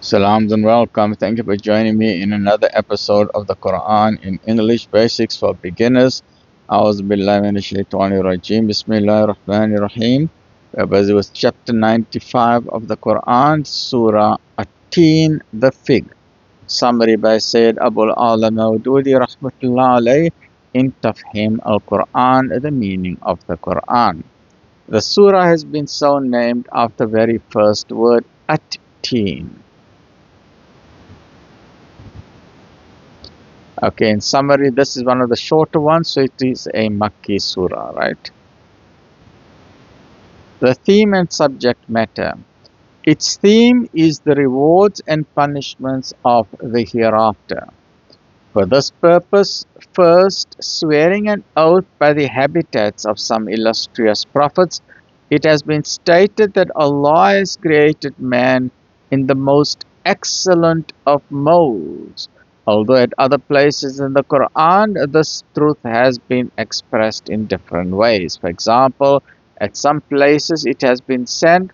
Salams and welcome. Thank you for joining me in another episode of the Quran in English Basics for Beginners. A'udhu billahi minash shaitani rajim. Bismillahir Rahmanir Rahim. We're busy with chapter 95 of the Quran, Surah At-Tin, the Fig. Summary by Sayyid Abul A'la Mawdudi Rahmatullah Alayhi in Tafhim al-Quran, the meaning of the Quran. The surah has been so named after the very first word, At-Tin. Okay, in summary, this is one of the shorter ones, so it is a Makki surah, right? The theme and subject matter. Its theme is the rewards and punishments of the hereafter. For this purpose, first, swearing an oath by the habitats of some illustrious prophets, it has been stated that Allah has created man in the most excellent of molds. Although at other places in the Quran, this truth has been expressed in different ways. For example, at some places it has been said,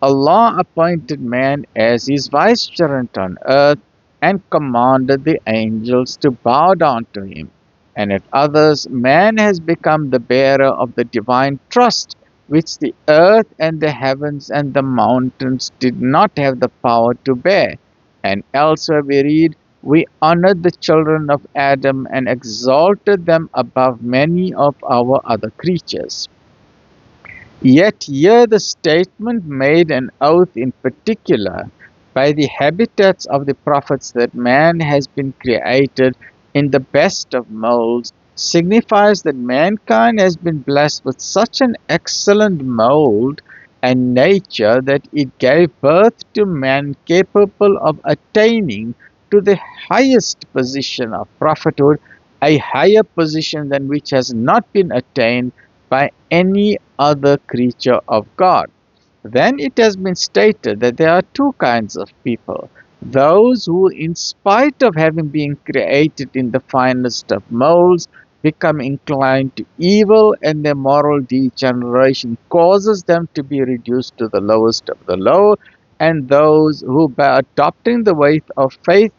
Allah appointed man as his vicegerent on earth and commanded the angels to bow down to him. And at others, man has become the bearer of the divine trust, which the earth and the heavens and the mountains did not have the power to bear. And elsewhere we read, we honored the children of Adam and exalted them above many of our other creatures. Yet here the statement made an oath in particular by the habitats of the prophets that man has been created in the best of molds signifies that mankind has been blessed with such an excellent mold and nature that it gave birth to man capable of attaining to the highest position of prophethood, a higher position than which has not been attained by any other creature of God. Then it has been stated that there are two kinds of people. Those who, in spite of having been created in the finest of molds, become inclined to evil, and their moral degeneration causes them to be reduced to the lowest of the low, and those who, by adopting the way of faith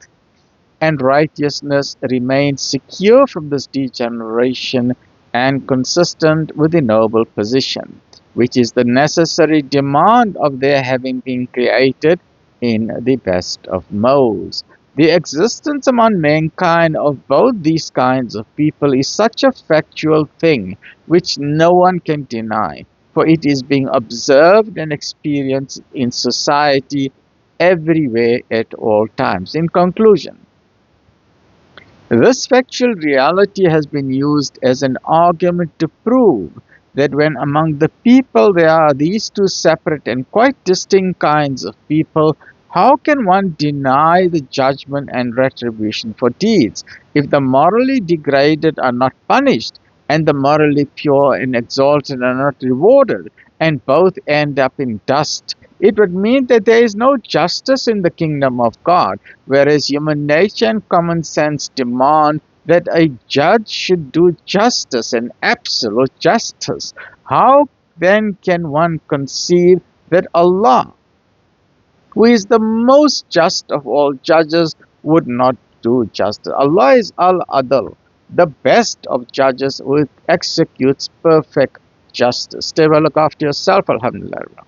and righteousness, remain secure from this degeneration and consistent with the noble position, which is the necessary demand of their having been created in the best of molds. The existence among mankind of both these kinds of people is such a factual thing which no one can deny, for it is being observed and experienced in society everywhere at all times. In conclusion, this factual reality has been used as an argument to prove that when among the people there are these two separate and quite distinct kinds of people, how can one deny the judgment and retribution for deeds if the morally degraded are not punished and the morally pure and exalted are not rewarded, and both end up in dust? It would mean that there is no justice in the kingdom of God, whereas human nature and common sense demand that a judge should do justice and absolute justice. How then can one conceive that Allah, who is the most just of all judges, would not do justice? Allah is Al-Adl, the best of judges, who executes perfect justice. Stay well, look after yourself. Alhamdulillah.